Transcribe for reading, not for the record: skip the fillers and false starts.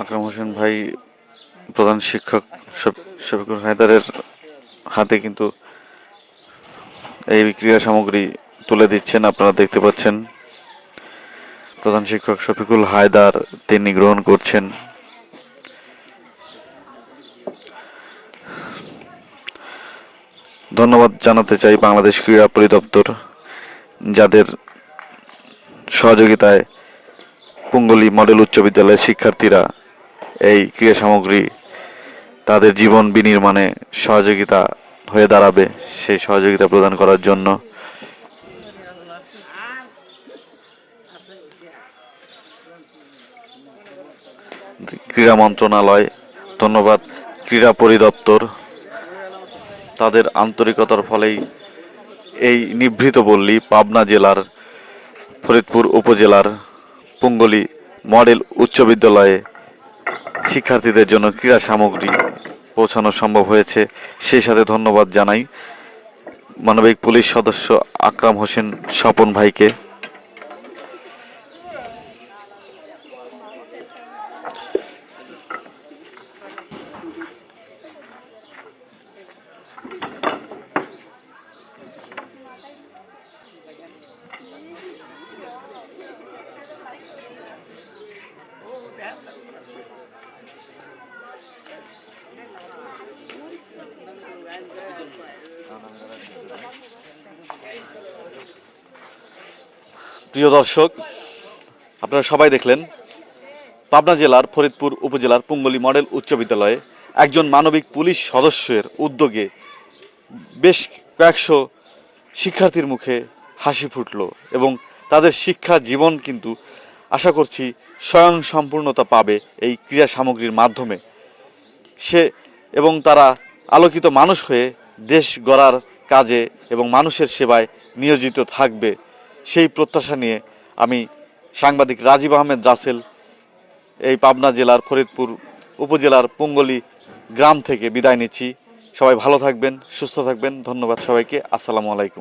আকরাম হোসেন ভাই প্রধান শিক্ষক শফিকুল হায়দারের হাতে কিন্তু এই ক্রীড়া সামগ্রী তুলে দিচ্ছেন, আপনারা দেখতে পাচ্ছেন। প্রধান শিক্ষক শফিকুল হায়দার তিনি গ্রহণ করছেন। ধন্যবাদ জানাতে চাই বাংলাদেশ ক্রীড়া পরিদপ্তর, যাদের সহযোগিতায় পুঙ্গলি মডেল উচ্চ বিদ্যালয়ের শিক্ষার্থীরা এই ক্রীড়া সামগ্রী তাদের জীবন বিনির্মাণে সহযোগিতা হয়ে দাঁড়াবে, সেই সহযোগিতা প্রদান করার জন্য। ক্রীড়া মন্ত্রণালয়, ধন্যবাদ ক্রীড়া পরিদপ্তর, তাদের আন্তরিকতার ফলেই এই নিভৃত পল্লী পাবনা জেলার ফরিদপুর উপজেলার পুঙ্গলি মডেল উচ্চ বিদ্যালয়ে শিক্ষার্থীদের জন্য ক্রীড়া সামগ্রী পৌঁছানো সম্ভব হয়েছে। সেই সাথে ধন্যবাদ জানাই মানবিক পুলিশ সদস্য আকরাম হোসেন স্বপন ভাইকে। প্রিয় দর্শক, আপনারা সবাই দেখলেন পাবনা জেলার ফরিদপুর উপজেলার পুঙ্গলি মডেল উচ্চ বিদ্যালয়ে একজন মানবিক পুলিশ সদস্যের উদ্যোগে বেশ কয়েকশো শিক্ষার্থীর মুখে হাসি ফুটল এবং তাদের শিক্ষা জীবন কিন্তু আশা করছি স্বয়ং সম্পূর্ণতা পাবে এই ক্রীড়া সামগ্রীর মাধ্যমে। এবং তারা আলোকিত মানুষ হয়ে দেশ গড়ার কাজে এবং মানুষের সেবায় নিয়োজিত থাকবে, সেই প্রত্যাশা নিয়ে আমি সাংবাদিক রাজীব আহমেদ রাসেল এই পাবনা জেলার ফরিদপুর উপজেলার পুঙ্গলি গ্রাম থেকে বিদায় নিচ্ছি। সবাই ভালো থাকবেন, সুস্থ থাকবেন। ধন্যবাদ সবাইকে। আসসালামু আলাইকুম।